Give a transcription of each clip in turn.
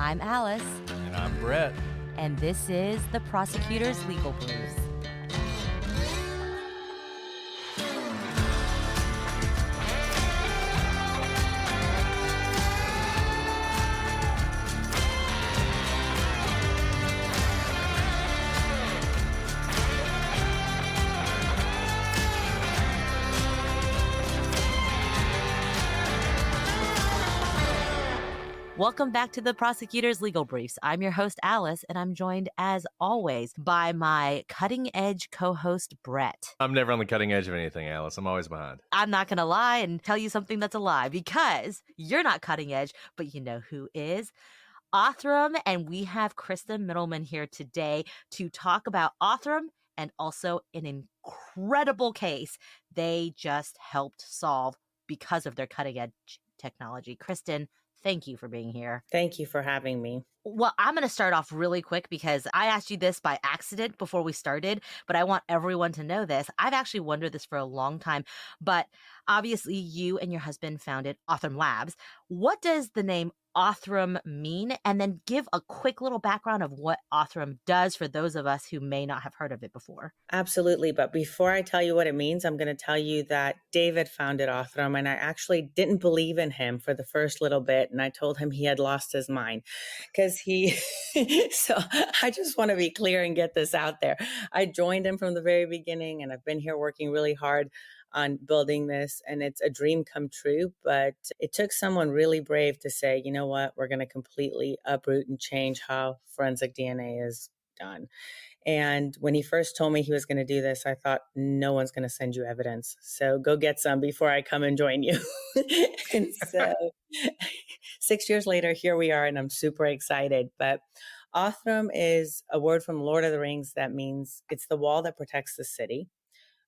I'm Alice. And I'm Brett. And this is the Prosecutor's Legal Briefs. Welcome back to the Prosecutor's Legal Briefs. I'm your host, Alice, and I'm joined, as always, by my cutting-edge co-host, Brett. I'm never on the cutting edge of anything, Alice. I'm always behind. I'm not going to lie and tell you something that's a lie, because you're not cutting edge, but you know who is? Othram, and we have Kristen Mittelman here today to talk about Othram and also an incredible case they just helped solve because of their cutting-edge technology. Kristen, thank you for being here. Thank you for having me. Well, I'm going to start off really quick because I asked you this by accident before we started, but I want everyone to know this. I've actually wondered this for a long time, but obviously you and your husband founded Othram Labs. What does the name Othram mean? And then give a quick little background of what Othram does for those of us who may not have heard of it before. Absolutely. But before I tell you what it means, I'm going to tell you that David founded Othram, and I actually didn't believe in him for the first little bit. And I told him he had lost his mind because so I just want to be clear and get this out there. I joined him from the very beginning, and I've been here working really hard on building this, and it's a dream come true. But it took someone really brave to say, you know what, we're going to completely uproot and change how forensic DNA is done. And when he first told me he was going to do this, I thought, no one's going to send you evidence. So go get some before I come and join you. And so 6 years later, here we are, and I'm super excited. But Othram is a word from Lord of the Rings that means it's the wall that protects the city.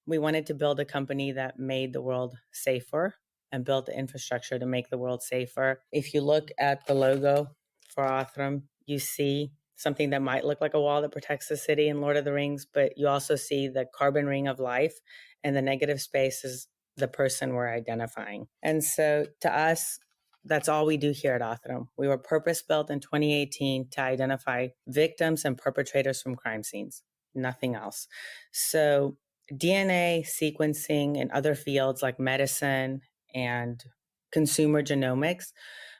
We wanted to build a company that made the world safer and built the infrastructure to make the world safer. If you look at the logo for Othram, you see something that might look like a wall that protects the city in Lord of the Rings, but you also see the carbon ring of life, and the negative space is the person we're identifying. And so to us, that's all we do here at Othram. We were purpose-built in 2018 to identify victims and perpetrators from crime scenes, nothing else. So DNA sequencing in other fields like medicine and consumer genomics,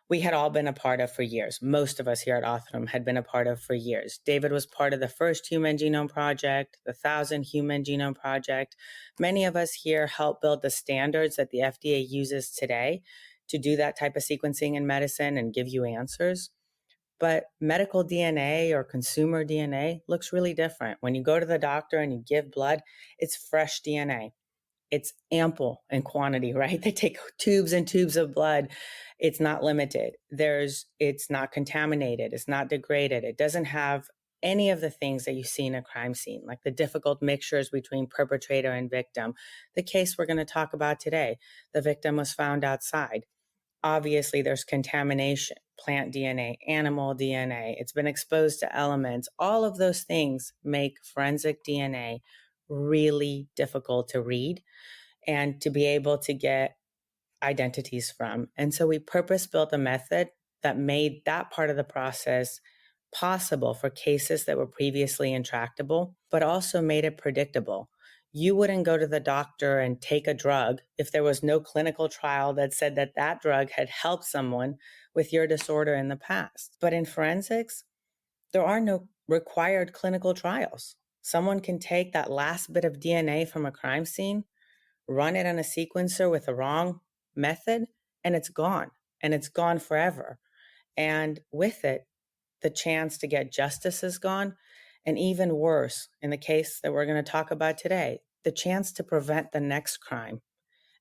we had all been a part of for years. Most of us here at Othram had been a part of for years. David was part of the first Human Genome Project, the 1,000 Human Genome Project. Many of us here helped build the standards that the FDA uses today to do that type of sequencing in medicine and give you answers. But medical DNA or consumer DNA looks really different. When you go to the doctor and you give blood, it's fresh DNA. It's ample in quantity, right? They take tubes and tubes of blood. It's not limited. It's not contaminated. It's not degraded. It doesn't have any of the things that you see in a crime scene, like the difficult mixtures between perpetrator and victim. The case we're going to talk about today, the victim was found outside. Obviously, there's contamination, plant DNA, animal DNA. It's been exposed to elements. All of those things make forensic DNA really difficult to read and to be able to get identities from. And so we purpose-built a method that made that part of the process possible for cases that were previously intractable, but also made it predictable. You wouldn't go to the doctor and take a drug if there was no clinical trial that said that that drug had helped someone with your disorder in the past. But in forensics, there are no required clinical trials. Someone can take that last bit of DNA from a crime scene, run it on a sequencer with the wrong method, and it's gone. And it's gone forever. And with it, the chance to get justice is gone. And even worse, in the case that we're going to talk about today, the chance to prevent the next crime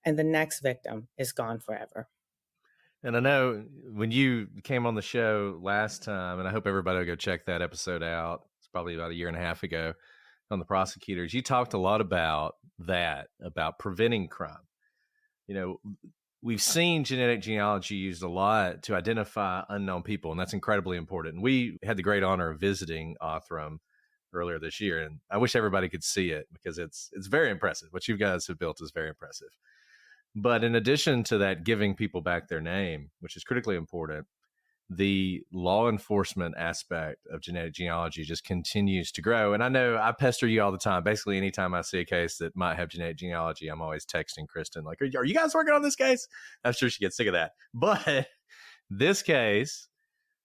and the next victim is gone forever. And I know when you came on the show last time, and I hope everybody will go check that episode out. It's probably about a year and a half ago on the prosecutors. You talked a lot about that, about preventing crime. You know, we've seen genetic genealogy used a lot to identify unknown people, and that's incredibly important. And we had the great honor of visiting Othram earlier this year, and I wish everybody could see it because it's very impressive. What you guys have built is very impressive. But in addition to that, giving people back their name, which is critically important, the law enforcement aspect of genetic genealogy just continues to grow. And I know I pester you all the time. Basically, anytime I see a case that might have genetic genealogy, I'm always texting Kristen, like, are you guys working on this case? I'm sure she gets sick of that. But this case,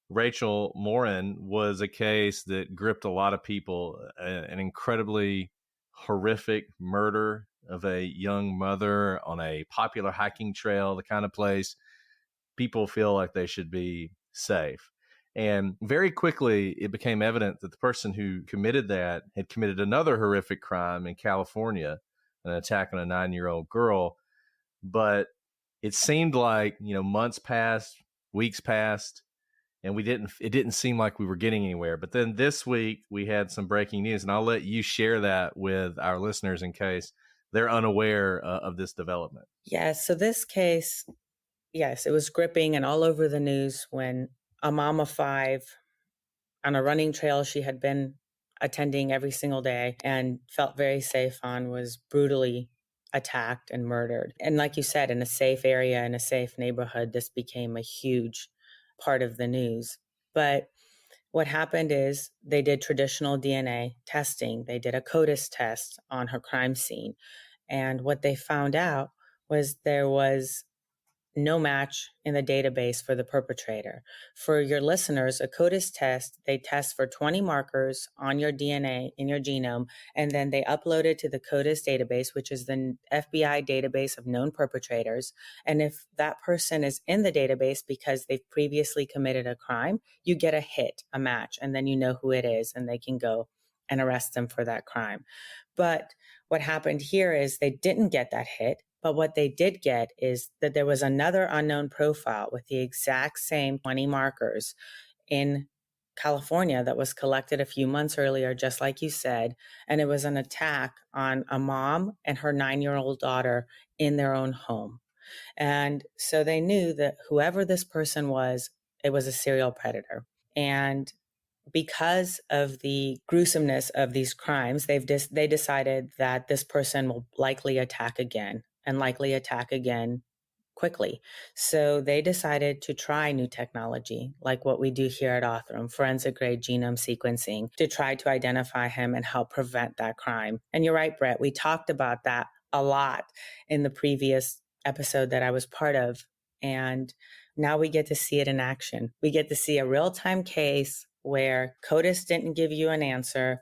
Rachel Morin, was a case that gripped a lot of people, an incredibly horrific murder of a young mother on a popular hiking trail, the kind of place people feel like they should be safe. And very quickly, it became evident that the person who committed that had committed another horrific crime in California, an attack on a 9-year-old girl. But it seemed like, months passed, weeks passed, and it didn't seem like we were getting anywhere. But then this week we had some breaking news, and I'll let you share that with our listeners in case they're unaware of this development. So this case, yes, it was gripping and all over the news when a mom of 5 on a running trail she had been attending every single day and felt very safe on was brutally attacked and murdered. And like you said, in a safe area, in a safe neighborhood, this became a huge part of the news. But what happened is they did traditional DNA testing. They did a CODIS test on her crime scene. And what they found out was there was no match in the database for the perpetrator. For your listeners, a CODIS test, they test for 20 markers on your DNA in your genome, and then they upload it to the CODIS database, which is the FBI database of known perpetrators. And if that person is in the database because they've previously committed a crime, you get a hit, a match, and then you know who it is, and they can go and arrest them for that crime. But what happened here is they didn't get that hit. But what they did get is that there was another unknown profile with the exact same 20 markers in California that was collected a few months earlier, just like you said. And it was an attack on a mom and her 9-year-old daughter in their own home. And so they knew that whoever this person was, it was a serial predator. And because of the gruesomeness of these crimes, they decided that this person will likely attack again and likely attack again quickly. So they decided to try new technology, like what we do here at Othram, forensic grade genome sequencing, to try to identify him and help prevent that crime. And you're right, Brett, we talked about that a lot in the previous episode that I was part of. And now we get to see it in action. We get to see a real-time case where CODIS didn't give you an answer.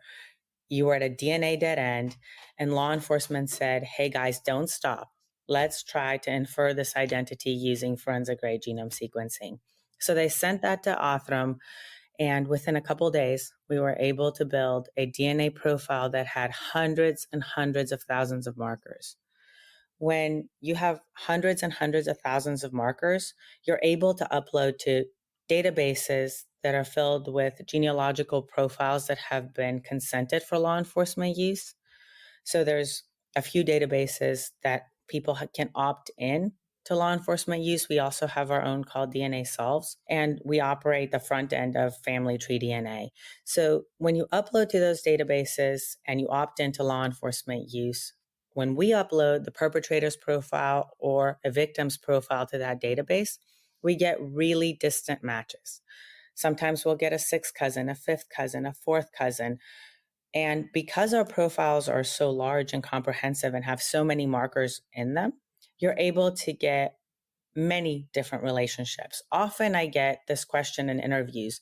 You were at a DNA dead end, and law enforcement said, hey guys, don't stop. Let's try to infer this identity using forensic grade genome sequencing. So they sent that to Othram, and within a couple of days, we were able to build a DNA profile that had hundreds and hundreds of thousands of markers. When you have hundreds and hundreds of thousands of markers, you're able to upload to databases that are filled with genealogical profiles that have been consented for law enforcement use. So there's a few databases that people can opt in to law enforcement use. We also have our own called DNA Solves, and we operate the front end of Family Tree DNA. So when you upload to those databases and you opt into law enforcement use, when we upload the perpetrator's profile or a victim's profile to that database, we get really distant matches. Sometimes we'll get a 6th cousin, a 5th cousin, a 4th cousin. And because our profiles are so large and comprehensive and have so many markers in them, you're able to get many different relationships. Often I get this question in interviews: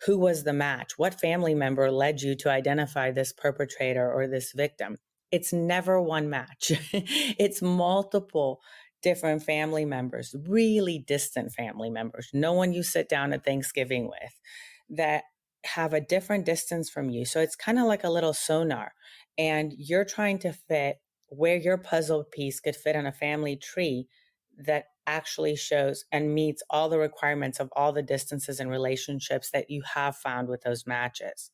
who was the match? What family member led you to identify this perpetrator or this victim? It's never one match. It's multiple different family members, really distant family members, no one you sit down at Thanksgiving with, that have a different distance from you. So it's kind of like a little sonar, and you're trying to fit where your puzzle piece could fit in a family tree that actually shows and meets all the requirements of all the distances and relationships that you have found with those matches.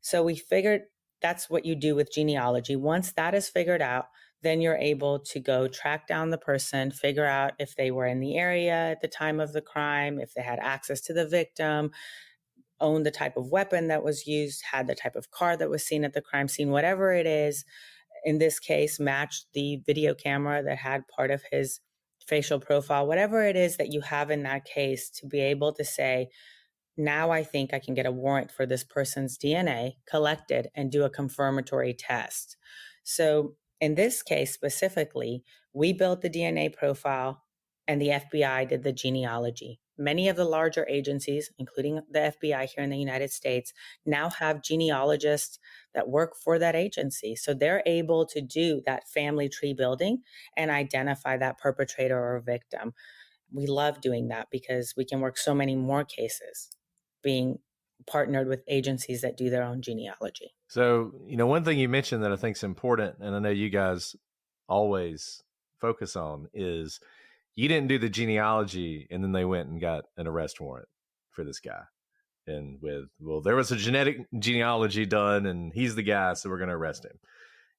So we figured that's what you do with genealogy. Once that is figured out, then you're able to go track down the person, figure out if they were in the area at the time of the crime, if they had access to the victim, owned the type of weapon that was used, had the type of car that was seen at the crime scene, whatever it is. In this case, matched the video camera that had part of his facial profile, whatever it is that you have in that case, to be able to say, now I think I can get a warrant for this person's DNA collected and do a confirmatory test. So in this case specifically, we built the DNA profile and the FBI did the genealogy. Many of the larger agencies, including the FBI here in the United States, now have genealogists that work for that agency. So they're able to do that family tree building and identify that perpetrator or victim. We love doing that because we can work so many more cases being partnered with agencies that do their own genealogy. So, one thing you mentioned that I think is important, and I know you guys always focus on, is you didn't do the genealogy and then they went and got an arrest warrant for this guy. And there was a genetic genealogy done and he's the guy, so we're going to arrest him.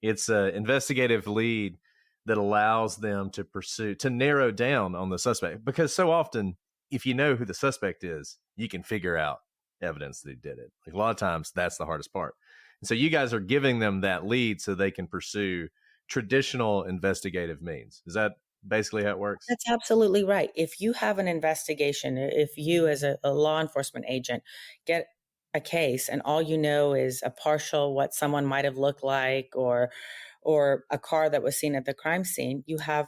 It's an investigative lead that allows them to narrow down on the suspect, because so often, if you know who the suspect is, you can figure out evidence that he did it. Like, a lot of times that's the hardest part. And so you guys are giving them that lead so they can pursue traditional investigative means. Is that basically how it works? That's absolutely right. If you have an investigation, if you as a law enforcement agent get a case and all you know is a partial what someone might have looked like, or a car that was seen at the crime scene, you have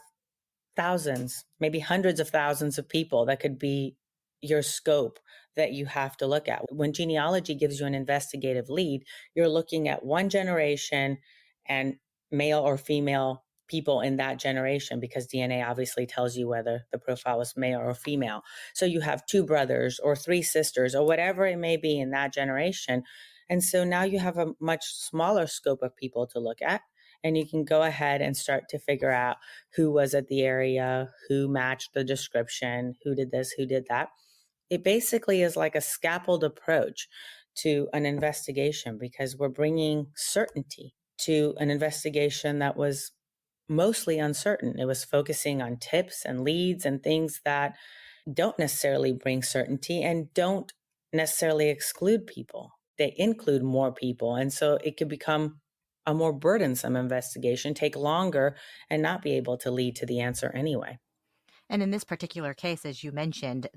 thousands, maybe hundreds of thousands of people that could be your scope that you have to look at. When genealogy gives you an investigative lead, you're looking at one generation and male or female people in that generation, because DNA obviously tells you whether the profile was male or female. So you have two brothers or three sisters or whatever it may be in that generation. And so now you have a much smaller scope of people to look at. And you can go ahead and start to figure out who was at the area, who matched the description, who did this, who did that. It basically is like a scaffold approach to an investigation, because we're bringing certainty to an investigation that was mostly uncertain. It was focusing on tips and leads and things that don't necessarily bring certainty and don't necessarily exclude people. They include more people. And so it could become a more burdensome investigation, take longer, and not be able to lead to the answer anyway. And in this particular case, as you mentioned,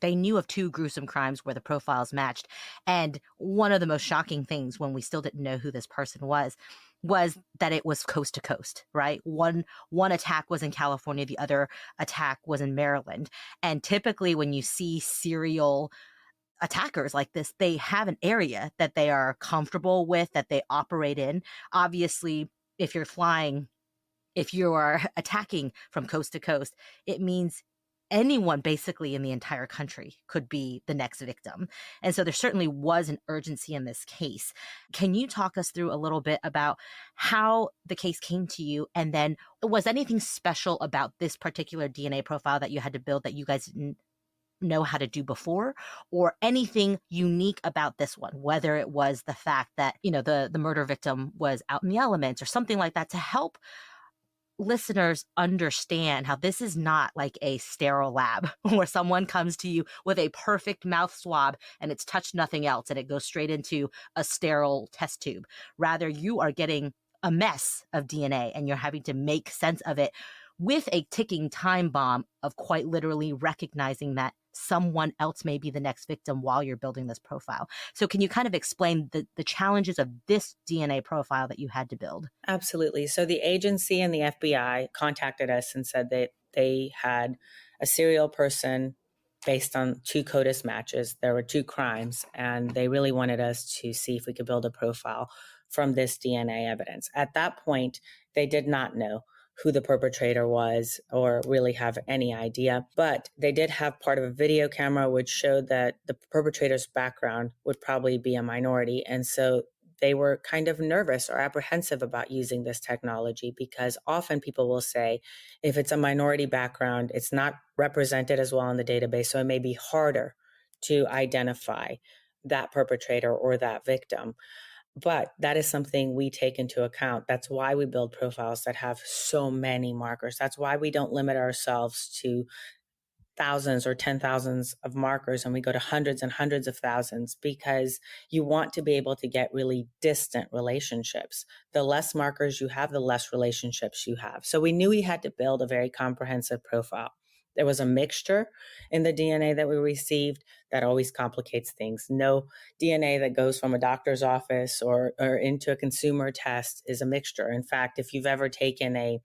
they knew of two gruesome crimes where the profiles matched. And one of the most shocking things when we still didn't know who this person was that it was coast to coast, right? One attack was in California, the other attack was in Maryland. And typically when you see serial attackers like this, they have an area that they are comfortable with, that they operate in. Obviously, if you are attacking from coast to coast, it means anyone basically in the entire country could be the next victim. And so there certainly was an urgency in this case. Can you talk us through a little bit about how the case came to you? And then was anything special about this particular DNA profile that you had to build that you guys didn't know how to do before, or anything unique about this one, whether it was the fact that, the murder victim was out in the elements or something like that, to help listeners understand how this is not like a sterile lab where someone comes to you with a perfect mouth swab and it's touched nothing else and it goes straight into a sterile test tube. Rather, you are getting a mess of DNA and you're having to make sense of it with a ticking time bomb of quite literally recognizing that someone else may be the next victim while you're building this profile. So can you kind of explain the challenges of this DNA profile that you had to build? Absolutely. So the agency and the FBI contacted us and said that they had a serial person based on two CODIS matches. There were two crimes, and they really wanted us to see if we could build a profile from this DNA evidence. At that point, they did not know who the perpetrator was or really have any idea, but they did have part of a video camera which showed that the perpetrator's background would probably be a minority. And so they were kind of nervous or apprehensive about using this technology, because often people will say, if it's a minority background, it's not represented as well in the database, so it may be harder to identify that perpetrator or that victim. But that is something we take into account. That's why we build profiles that have so many markers. That's why we don't limit ourselves to thousands or 10,000s of markers, and we go to hundreds and hundreds of thousands, because you want to be able to get really distant relationships. The less markers you have, the less relationships you have. So we knew we had to build a very comprehensive profile. There was a mixture in the DNA that we received that always complicates things. No DNA that goes from a doctor's office or into a consumer test is a mixture. In fact, if you've ever taken a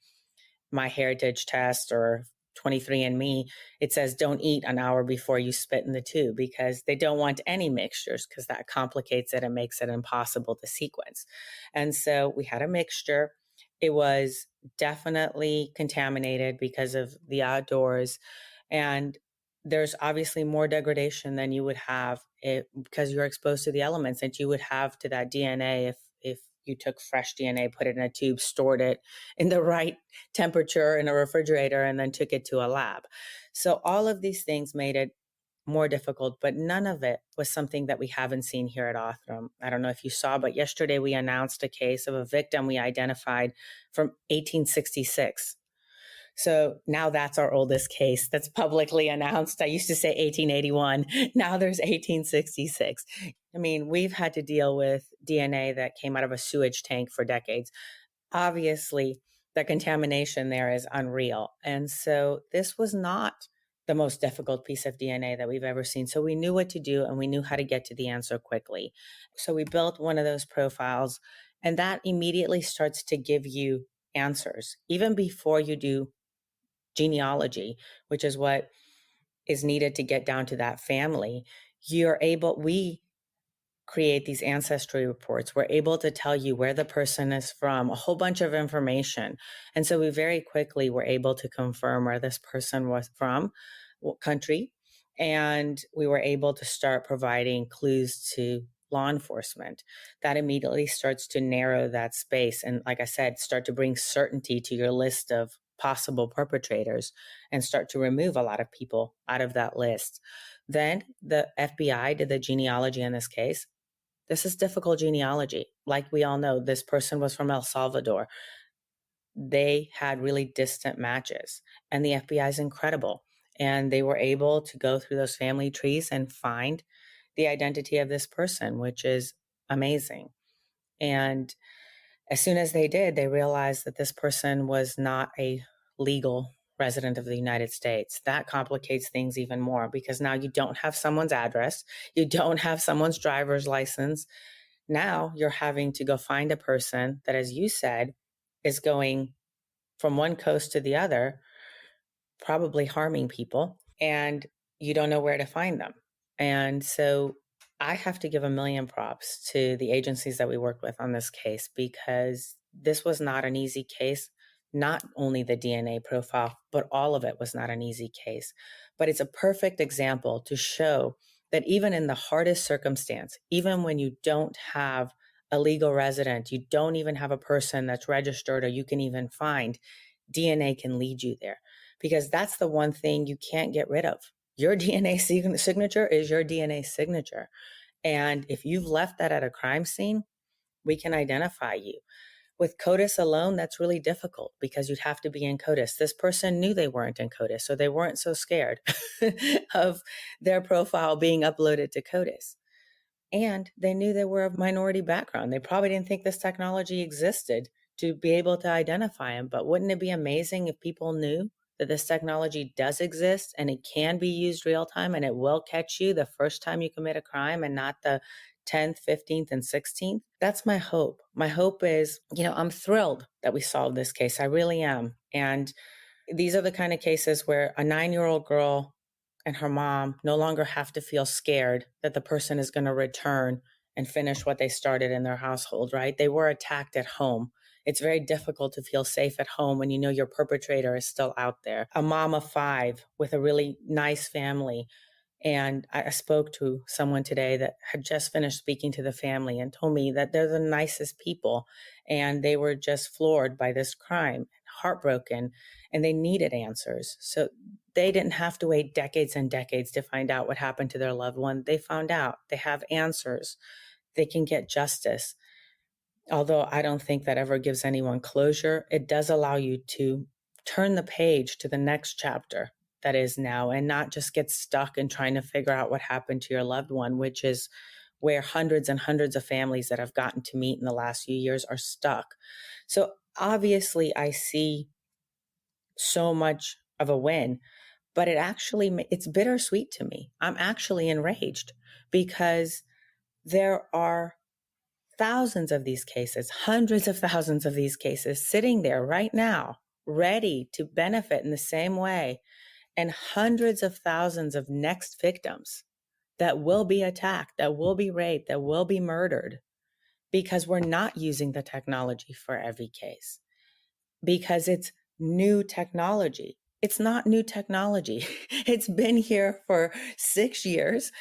MyHeritage test or 23andMe, it says don't eat an hour before you spit in the tube, because they don't want any mixtures, because that complicates it and makes it impossible to sequence. And so we had a mixture. It was definitely contaminated because of the outdoors. And there's obviously more degradation than you would have because you're exposed to the elements that you would have to that DNA if you took fresh DNA, put it in a tube, stored it in the right temperature in a refrigerator, and then took it to a lab. So all of these things made it more difficult, but none of it was something that we haven't seen here at Othram. I don't know if you saw, but yesterday we announced a case of a victim we identified from 1866. So now that's our oldest case that's publicly announced. I used to say 1881. Now there's 1866. I mean, we've had to deal with DNA that came out of a sewage tank for decades. Obviously, the contamination there is unreal. And so this was not the most difficult piece of DNA that we've ever seen. So we knew what to do, and we knew how to get to the answer quickly. So we built one of those profiles, and that immediately starts to give you answers, even before you do genealogy, which is what is needed to get down to that family. We create these ancestry reports. We're able to tell you where the person is from, a whole bunch of information. And so we very quickly were able to confirm where this person was from, what country, and we were able to start providing clues to law enforcement. That immediately starts to narrow that space. And like I said, start to bring certainty to your list of possible perpetrators and start to remove a lot of people out of that list. Then the FBI did the genealogy in this case. This is difficult genealogy. Like we all know, this person was from El Salvador. They had really distant matches, and the FBI is incredible. And they were able to go through those family trees and find the identity of this person, which is amazing. And as soon as they did, they realized that this person was not a legal resident of the United States. That complicates things even more, because now you don't have someone's address, you don't have someone's driver's license. Now you're having to go find a person that, as you said, is going from one coast to the other, probably harming people, and you don't know where to find them. And so I have to give a million props to the agencies that we worked with on this case, because this was not an easy case. Not only the DNA profile, but all of it was not an easy case. But it's a perfect example to show that even in the hardest circumstance, even when you don't have a legal resident, you don't even have a person that's registered or you can even find, DNA can lead you there. Because that's the one thing you can't get rid of. Your DNA signature is your DNA signature. And if you've left that at a crime scene, we can identify you. With CODIS alone, that's really difficult, because you'd have to be in CODIS. This person knew they weren't in CODIS, so they weren't so scared of their profile being uploaded to CODIS. And they knew they were of minority background. They probably didn't think this technology existed to be able to identify them. But wouldn't it be amazing if people knew that this technology does exist and it can be used real time, and it will catch you the first time you commit a crime and not the 10th, 15th, and 16th? That's my hope. My hope is, I'm thrilled that we solved this case. I really am. And these are the kind of cases where a 9-year-old girl and her mom no longer have to feel scared that the person is going to return and finish what they started in their household, right? They were attacked at home. It's very difficult to feel safe at home when you know your perpetrator is still out there. A mom of 5 with a really nice family. And I spoke to someone today that had just finished speaking to the family and told me that they're the nicest people, and they were just floored by this crime, heartbroken, and they needed answers. So they didn't have to wait decades and decades to find out what happened to their loved one. They found out. They have answers. They can get justice. Although I don't think that ever gives anyone closure, it does allow you to turn the page to the next chapter that is now, and not just get stuck in trying to figure out what happened to your loved one, which is where hundreds and hundreds of families that I've gotten to meet in the last few years are stuck. So obviously I see so much of a win, but it's bittersweet to me. I'm actually enraged because there are thousands of these cases, hundreds of thousands of these cases sitting there right now, ready to benefit in the same way, and hundreds of thousands of next victims that will be attacked, that will be raped, that will be murdered because we're not using the technology for every case, because it's new technology. It's not new technology. It's been here for 6 years.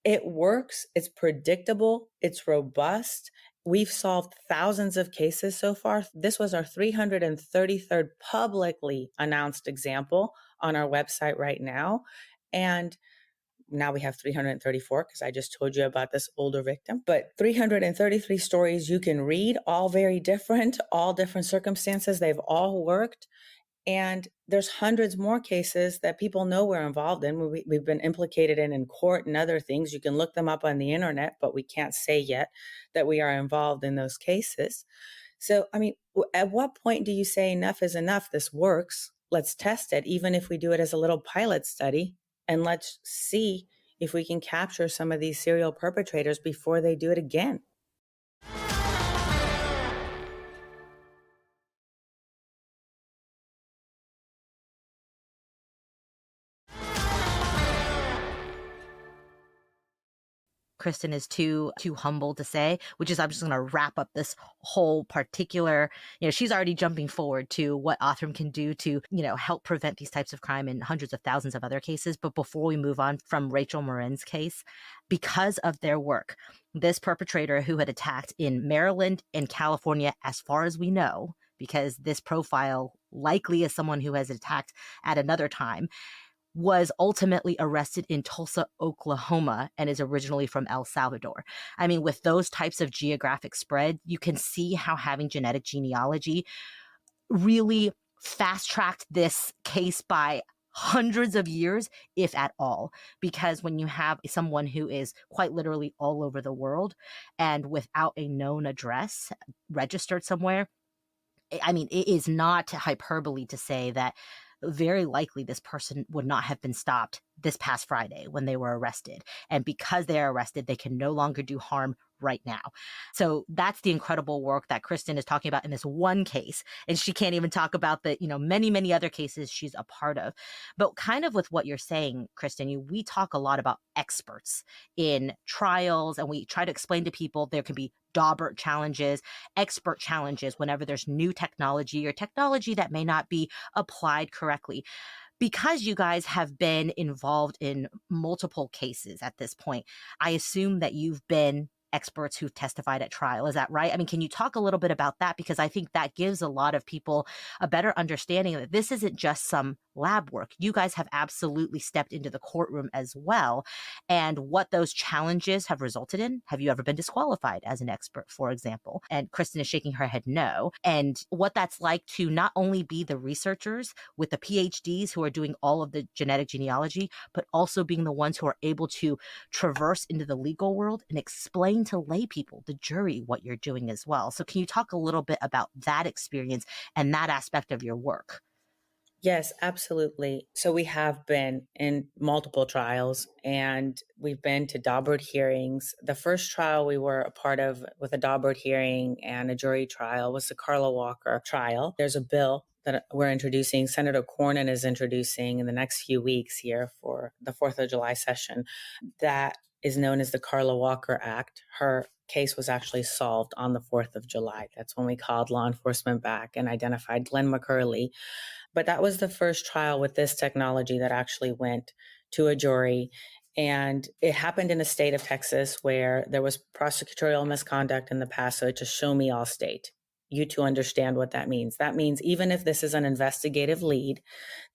It works. It's predictable. It's robust. We've solved thousands of cases so far. This was our 333rd publicly announced example on our website right now. And now we have 334 because I just told you about this older victim, but 333 stories you can read, all very different, all different circumstances. They've all worked. And there's hundreds more cases that people know we're involved in. We've been implicated in court and other things. You can look them up on the internet, but we can't say yet that we are involved in those cases. So, I mean, at what point do you say enough is enough? This works. Let's test it, even if we do it as a little pilot study, and let's see if we can capture some of these serial perpetrators before they do it again. Kristen is too humble to say, which is I'm just going to wrap up this whole particular, she's already jumping forward to what Othram can do to, help prevent these types of crime in hundreds of thousands of other cases. But before we move on from Rachel Morin's case, because of their work, this perpetrator who had attacked in Maryland and California, as far as we know, because this profile likely is someone who has attacked at another time, was ultimately arrested in Tulsa, Oklahoma, and is originally from El Salvador. I mean, with those types of geographic spread, you can see how having genetic genealogy really fast-tracked this case by hundreds of years, if at all, because when you have someone who is quite literally all over the world and without a known address registered somewhere, I mean, it is not hyperbole to say that very likely this person would not have been stopped this past Friday when they were arrested. And because they are arrested, they can no longer do harm right now. So that's the incredible work that Kristen is talking about in this one case. And she can't even talk about the, many, many other cases she's a part of. But kind of with what you're saying, Kristen, we talk a lot about experts in trials, and we try to explain to people there can be Daubert challenges, expert challenges whenever there's new technology or technology that may not be applied correctly. Because you guys have been involved in multiple cases at this point, I assume that you've been experts who've testified at trial. Is that right? I mean, can you talk a little bit about that? Because I think that gives a lot of people a better understanding that this isn't just some lab work. You guys have absolutely stepped into the courtroom as well. And what those challenges have resulted in. Have you ever been disqualified as an expert, for example? And Kristen is shaking her head no. And what that's like to not only be the researchers with the PhDs who are doing all of the genetic genealogy, but also being the ones who are able to traverse into the legal world and explain to lay people, the jury, what you're doing as well. So can you talk a little bit about that experience and that aspect of your work? Yes, absolutely. So we have been in multiple trials, and we've been to Daubert hearings. The first trial we were a part of with a Daubert hearing and a jury trial was the Carla Walker trial. There's a bill that we're introducing, Senator Cornyn is introducing in the next few weeks here for the 4th of July session, that is known as the Carla Walker Act. Her case was actually solved on the 4th of July. That's when we called law enforcement back and identified Glenn McCurley. But that was the first trial with this technology that actually went to a jury. And it happened in a state of Texas where there was prosecutorial misconduct in the past. So it's a show me all state. you to understand what that means. That means even if this is an investigative lead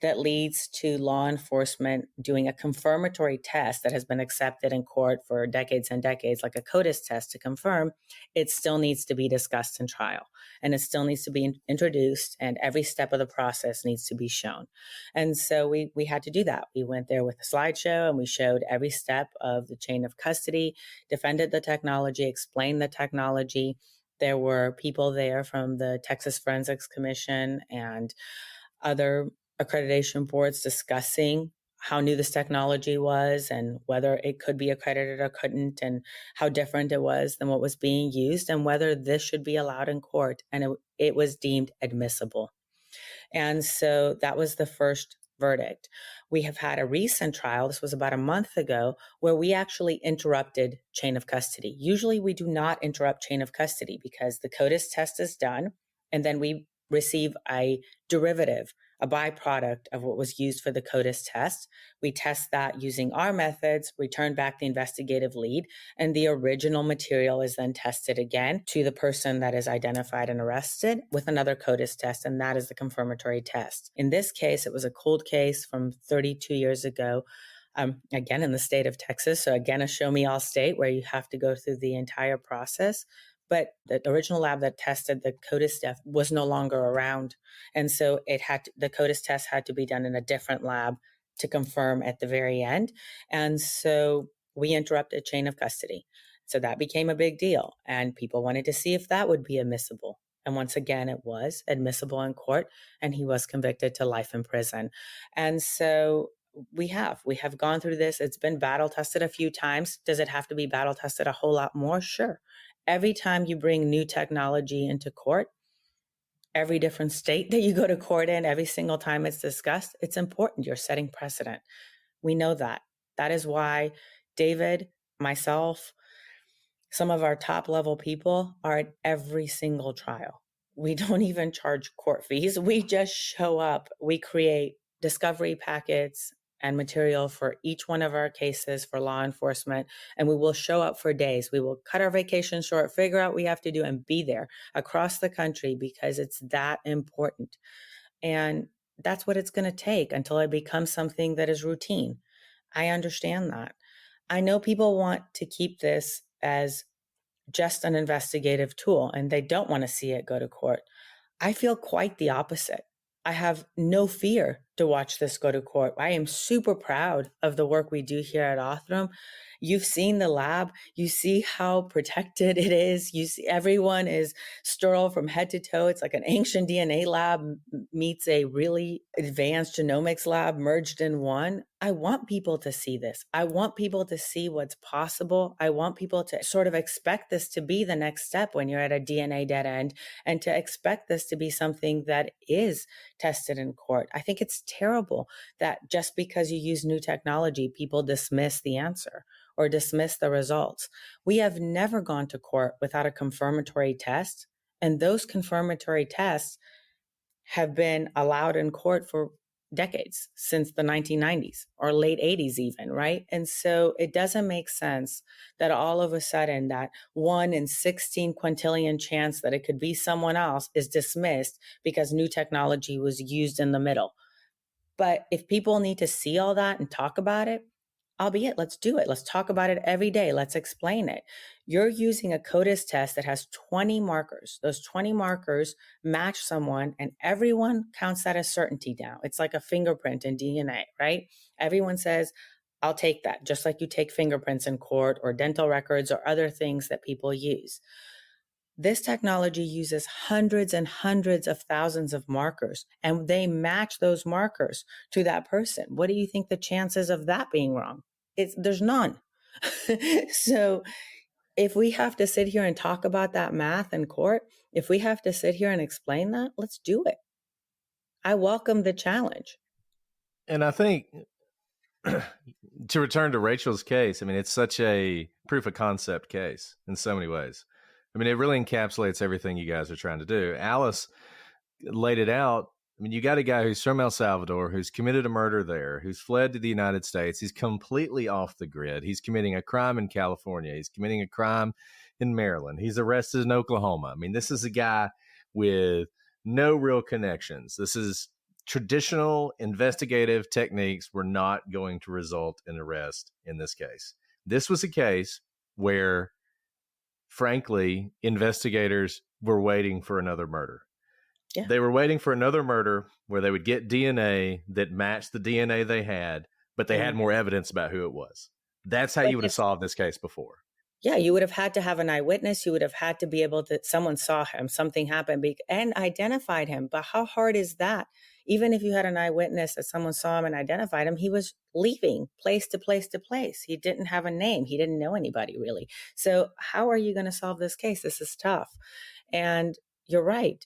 that leads to law enforcement doing a confirmatory test that has been accepted in court for decades and decades, like a CODIS test to confirm, it still needs to be discussed in trial, and it still needs to be introduced, and every step of the process needs to be shown. And so we had to do that. We went there with a slideshow and we showed every step of the chain of custody, defended the technology, explained the technology. There were people there from the Texas Forensics Commission and other accreditation boards discussing how new this technology was and whether it could be accredited or couldn't, and how different it was than what was being used, and whether this should be allowed in court. And it was deemed admissible. And so that was the first verdict. We have had a recent trial, this was about a month ago, where we actually interrupted chain of custody. Usually we do not interrupt chain of custody because the CODIS test is done, and then we receive a derivative, a byproduct of what was used for the CODIS test. We test that using our methods, return back the investigative lead, and the original material is then tested again to the person that is identified and arrested with another CODIS test, and that is the confirmatory test. In this case, it was a cold case from 32 years ago, again in the state of Texas. So again, a show me all state where you have to go through the entire process. But the original lab that tested the CODIS stuff was no longer around. And so the CODIS test had to be done in a different lab to confirm at the very end. And so we interrupted chain of custody. So that became a big deal. And people wanted to see if that would be admissible. And once again, it was admissible in court, and he was convicted to life in prison. And so we have gone through this. It's been battle tested a few times. Does it have to be battle tested a whole lot more? Sure. Every time you bring new technology into court, every different state that you go to court in, every single time it's discussed, it's important. You're setting precedent. We know that. That is why David, myself, some of our top level people are at every single trial. We don't even charge court fees. We just show up. We create discovery packets and material for each one of our cases for law enforcement, and we will show up for days. We will cut our vacation short, figure out what we have to do, and be there across the country because it's that important. And that's what it's going to take until it becomes something that is routine. I understand that. I know people want to keep this as just an investigative tool, and they don't want to see it go to court. I feel quite the opposite. I have no fear to watch this go to court. I am super proud of the work we do here at Othram. You've seen the lab. You see how protected it is. You see everyone is sterile from head to toe. It's like an ancient DNA lab meets a really advanced genomics lab merged in one. I want people to see this. I want people to see what's possible. I want people to sort of expect this to be the next step when you're at a DNA dead end, and to expect this to be something that is tested in court. I think it's terrible that just because you use new technology, people dismiss the answer or dismiss the results. We have never gone to court without a confirmatory test, and those confirmatory tests have been allowed in court for decades, since the 1990s or late 80s even, right? And so it doesn't make sense that all of a sudden that 1 in 16 quintillion chance that it could be someone else is dismissed because new technology was used in the middle. But if people need to see all that and talk about it, albeit, let's do it. Let's talk about it every day. Let's explain it. You're using a CODIS test that has 20 markers. Those 20 markers match someone, and everyone counts that as certainty now. It's like a fingerprint in DNA, right? Everyone says, I'll take that, just like you take fingerprints in court or dental records or other things that people use. This technology uses hundreds and hundreds of thousands of markers, and they match those markers to that person. What do you think the chances of that being wrong? There's none. So if we have to sit here and talk about that math in court, if we have to sit here and explain that, let's do it. I welcome the challenge. And I think to return to Rachel's case, I mean, it's such a proof of concept case in so many ways. I mean, it really encapsulates everything you guys are trying to do. Alice laid it out. I mean, you got a guy who's from El Salvador, who's committed a murder there, who's fled to the United States. He's completely off the grid. He's committing a crime in California. He's committing a crime in Maryland. He's arrested in Oklahoma. I mean, this is a guy with no real connections. This is traditional investigative techniques were not going to result in arrest in this case. This was a case where, frankly, investigators were waiting for another murder. Yeah. They were waiting for another murder where they would get DNA that matched the DNA they had, but they had more evidence about who it was. That's how Like you would have solved this case before. Yeah, you would have had to have an eyewitness. You would have had to be able to, someone saw him, something happened, and identified him. But how hard is that? Even if you had an eyewitness that someone saw him and identified him, he was leaving place to place to place. He didn't have a name. He didn't know anybody really. So how are you going to solve this case? This is tough. And you're right.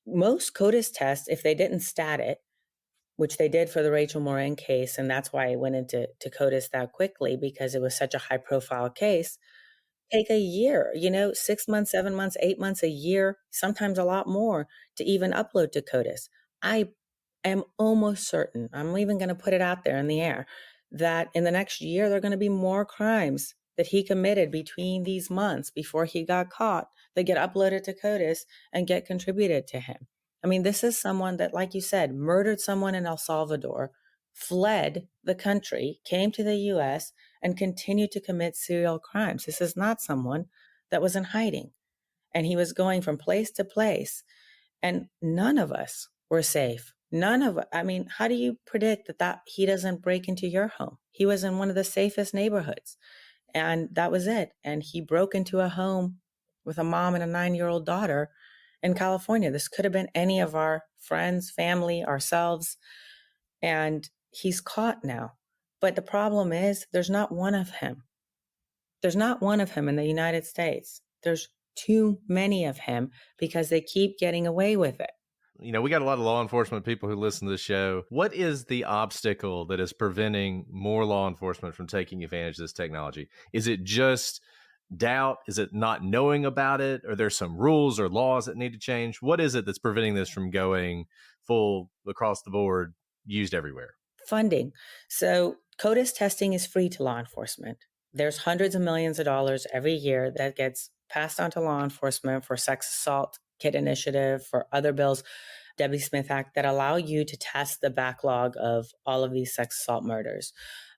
Most CODIS tests, if they didn't stat it, which they did for the Rachel Morin case, and that's why I went into CODIS that quickly, because it was such a high profile case, take a year, 6 months, 7 months, 8 months, a year, sometimes a lot more to even upload to CODIS. I am almost certain, I'm even going to put it out there in the air, that in the next year, there are going to be more crimes that he committed between these months before he got caught that get uploaded to CODIS and get contributed to him. I mean, this is someone that, like you said, murdered someone in El Salvador, fled the country, came to the US, and continued to commit serial crimes. This is not someone that was in hiding. And he was going from place to place. And none of us were safe. I mean, how do you predict that he doesn't break into your home? He was in one of the safest neighborhoods. And that was it. And he broke into a home with a mom and a 9-year-old daughter in California. This could have been any of our friends, family, ourselves. And he's caught now. But the problem is there's not one of him. There's not one of him in the United States. There's too many of him because they keep getting away with it. We got a lot of law enforcement people who listen to the show. What is the obstacle that is preventing more law enforcement from taking advantage of this technology? Is it just doubt? Is it not knowing about it? Are there some rules or laws that need to change? What is it that's preventing this from going full across the board, used everywhere? Funding. So CODIS testing is free to law enforcement. There's hundreds of millions of dollars every year that gets passed on to law enforcement for sex assault kit initiative, for other bills, Debbie Smith Act, that allow you to test the backlog of all of these sex assault murders.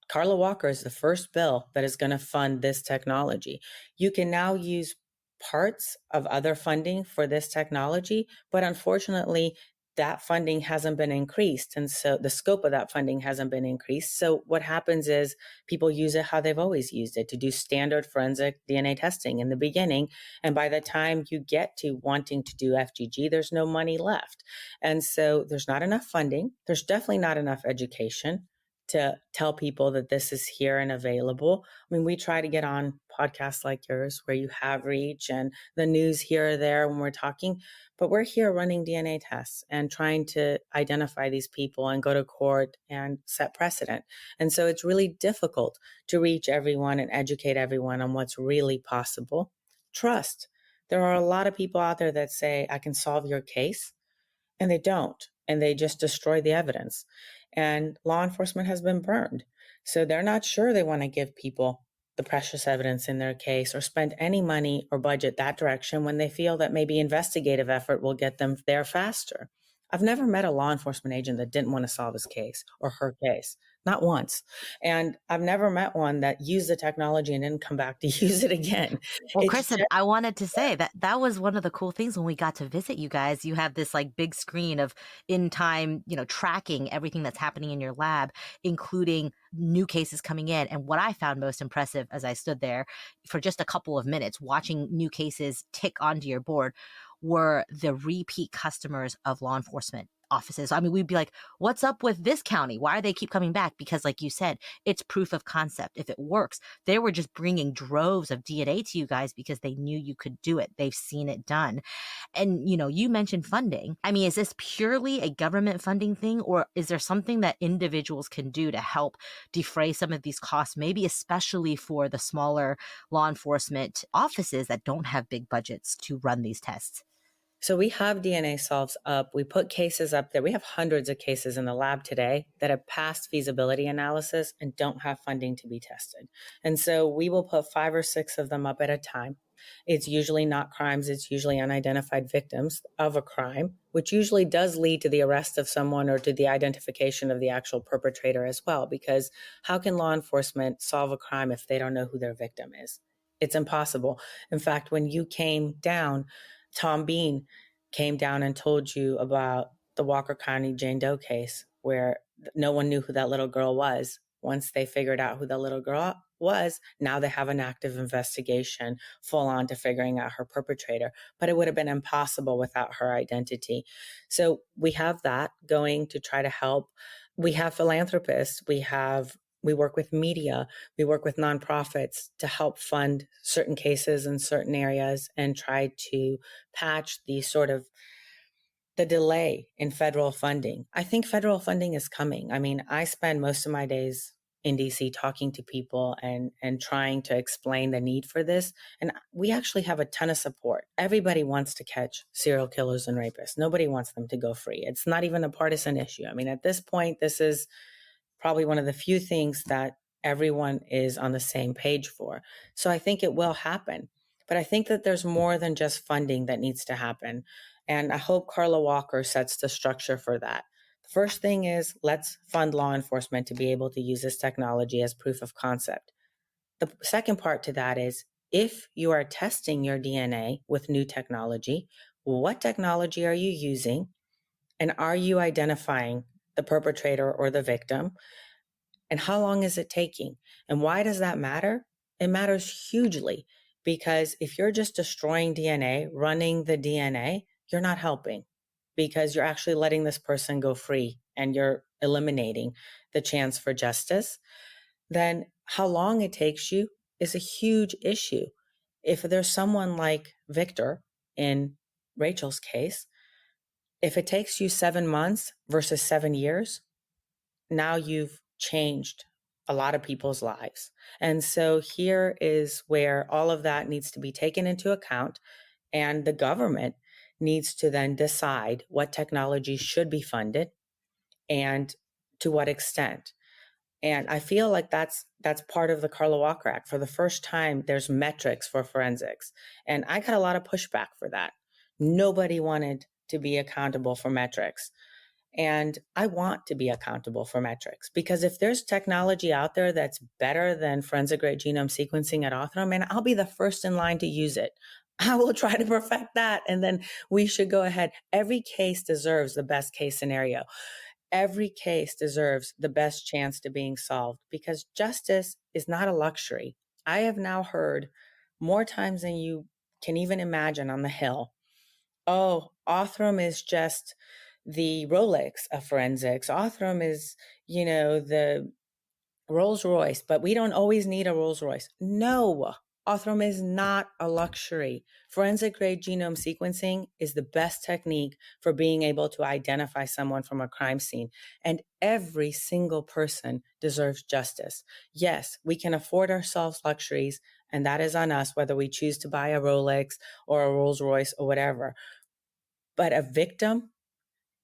Carla Walker is the first bill that is going to fund this technology. You can now use parts of other funding for this technology, but unfortunately, that funding hasn't been increased. And so the scope of that funding hasn't been increased. So what happens is people use it how they've always used it, to do standard forensic DNA testing in the beginning. And by the time you get to wanting to do FGG, there's no money left. And so there's not enough funding. There's definitely not enough education to tell people that this is here and available. I mean, we try to get on podcasts like yours where you have reach and the news here or there when we're talking, but we're here running DNA tests and trying to identify these people and go to court and set precedent. And so it's really difficult to reach everyone and educate everyone on what's really possible. Trust. There are a lot of people out there that say, I can solve your case, and they don't, and they just destroy the evidence. And law enforcement has been burned. So they're not sure they want to give people the precious evidence in their case or spend any money or budget that direction when they feel that maybe investigative effort will get them there faster. I've never met a law enforcement agent that didn't want to solve his case or her case, not once. And I've never met one that used the technology and didn't come back to use it again. Well, It's Kristen, I wanted to say that was one of the cool things when we got to visit you guys. You have this like big screen of in time, tracking everything that's happening in your lab, including new cases coming in. And what I found most impressive as I stood there for just a couple of minutes watching new cases tick onto your board were the repeat customers of law enforcement offices. I mean, we'd be like, what's up with this county? Why do they keep coming back? Because like you said, it's proof of concept. If it works, they were just bringing droves of DNA to you guys because they knew you could do it. They've seen it done. And, you mentioned funding. I mean, is this purely a government funding thing, or is there something that individuals can do to help defray some of these costs, maybe especially for the smaller law enforcement offices that don't have big budgets to run these tests? So we have DNA solves up. We put cases up there. We have hundreds of cases in the lab today that have passed feasibility analysis and don't have funding to be tested. And so we will put 5 or 6 of them up at a time. It's usually not crimes. It's usually unidentified victims of a crime, which usually does lead to the arrest of someone or to the identification of the actual perpetrator as well. Because how can law enforcement solve a crime if they don't know who their victim is? It's impossible. In fact, when you came down, Tom Bean came down and told you about the Walker County Jane Doe case where no one knew who that little girl was. Once they figured out who the little girl was, now they have an active investigation full on to figuring out her perpetrator. But it would have been impossible without her identity. So we have that going to try to help. We have philanthropists. We work with media. We work with nonprofits to help fund certain cases in certain areas and try to patch the delay in federal funding. I think federal funding is coming. I mean, I spend most of my days in DC talking to people and trying to explain the need for this. And we actually have a ton of support. Everybody wants to catch serial killers and rapists. Nobody wants them to go free. It's not even a partisan issue. I mean, at this point, this is probably one of the few things that everyone is on the same page for. So I think it will happen. But I think that there's more than just funding that needs to happen. And I hope Carla Walker sets the structure for that. The first thing is let's fund law enforcement to be able to use this technology as proof of concept. The second part to that is if you are testing your DNA with new technology, what technology are you using? And are you identifying the perpetrator or the victim? And how long is it taking? And why does that matter? It matters hugely because if you're just destroying DNA, running the DNA, you're not helping because you're actually letting this person go free and you're eliminating the chance for justice. Then how long it takes you is a huge issue. If there's someone like Victor in Rachel's case, if it takes you 7 months versus 7 years, now you've changed a lot of people's lives. And so here is where all of that needs to be taken into account. And the government needs to then decide what technology should be funded and to what extent. And I feel like that's part of the Carla Walker Act. For the first time, there's metrics for forensics. And I got a lot of pushback for that. Nobody wanted to be accountable for metrics. And I want to be accountable for metrics because if there's technology out there that's better than forensic grade genome sequencing at Othram, and I'll be the first in line to use it. I will try to perfect that. And then we should go ahead. Every case deserves the best case scenario. Every case deserves the best chance to being solved because justice is not a luxury. I have now heard more times than you can even imagine on the Hill. Oh, Othram is just the Rolex of forensics. Othram is, the Rolls Royce, but we don't always need a Rolls Royce. No, Othram is not a luxury. Forensic grade genome sequencing is the best technique for being able to identify someone from a crime scene. And every single person deserves justice. Yes, we can afford ourselves luxuries, and that is on us, whether we choose to buy a Rolex or a Rolls Royce or whatever. But a victim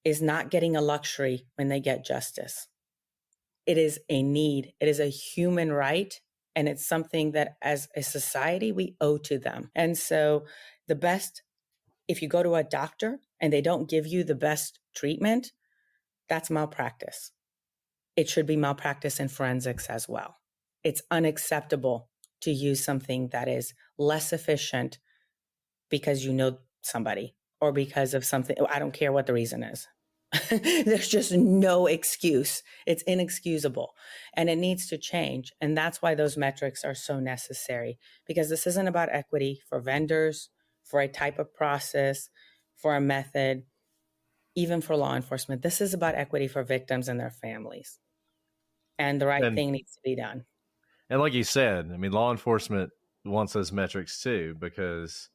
is not getting a luxury when they get justice. It is a need. It is a human right. And it's something that as a society, we owe to them. And so if you go to a doctor and they don't give you the best treatment, that's malpractice. It should be malpractice in forensics as well. It's unacceptable to use something that is less efficient because you know somebody or because of something. I don't care what the reason is. There's just no excuse. It's inexcusable and it needs to change. And that's why those metrics are so necessary because this isn't about equity for vendors, for a type of process, for a method, even for law enforcement. This is about equity for victims and their families. And the right thing needs to be done. And like you said, I mean, law enforcement wants those metrics too, because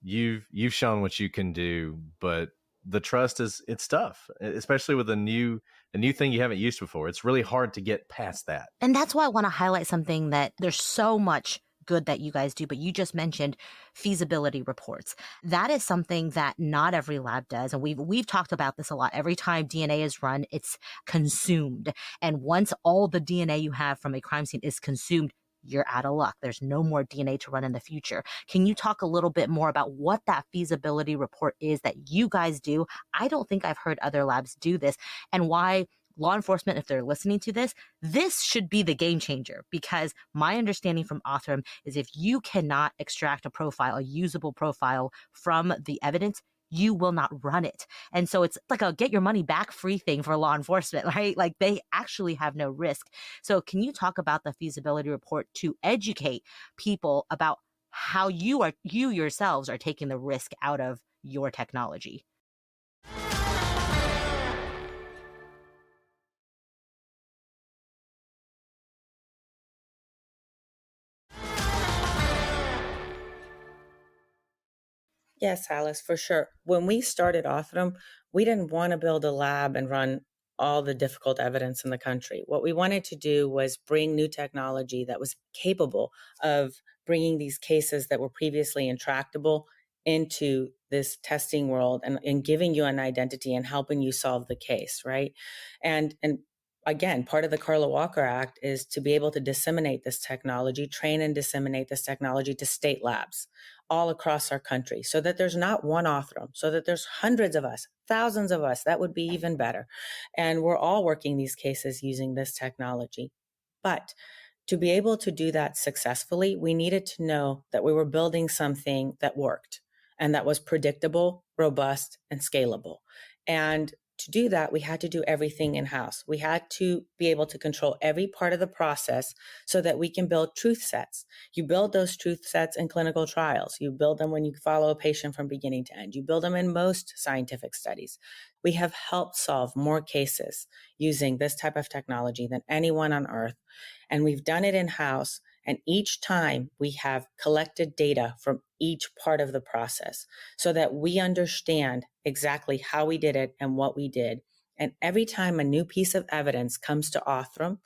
you've shown what you can do, but the trust it's tough, especially with a new thing you haven't used before. It's really hard to get past that. And that's why I want to highlight something that there's so much good that you guys do, but you just mentioned feasibility reports. That is something that not every lab does. And we've talked about this a lot. Every time DNA is run, it's consumed. And once all the DNA you have from a crime scene is consumed, you're out of luck. There's no more DNA to run in the future. Can you talk a little bit more about what that feasibility report is that you guys do? I don't think I've heard other labs do this, and why law enforcement, if they're listening to this, this should be the game changer, because my understanding from Othram is if you cannot extract a profile, a usable profile from the evidence, you will not run it. And so it's like a get your money back free thing for law enforcement, right? Like they actually have no risk. So can you talk about the feasibility report to educate people about how you yourselves are taking the risk out of your technology? Yes, Alice, for sure. When we started Othram, we didn't want to build a lab and run all the difficult evidence in the country. What we wanted to do was bring new technology that was capable of bringing these cases that were previously intractable into this testing world, and giving you an identity and helping you solve the case, right? And again, part of the Carla Walker Act is to be able to disseminate this technology, train and disseminate this technology to state labs all across our country, so that there's not one Othram, so that there's hundreds of us, thousands of us. That would be even better. And we're all working these cases using this technology. But to be able to do that successfully, we needed to know that we were building something that worked and that was predictable, robust, and scalable. And to do that, we had to do everything in-house. We had to be able to control every part of the process so that we can build truth sets. You build those truth sets in clinical trials. You build them when you follow a patient from beginning to end. You build them in most scientific studies. We have helped solve more cases using this type of technology than anyone on earth. And we've done it in-house. And each time we have collected data from each part of the process so that we understand exactly how we did it and what we did. And every time a new piece of evidence comes to Othram,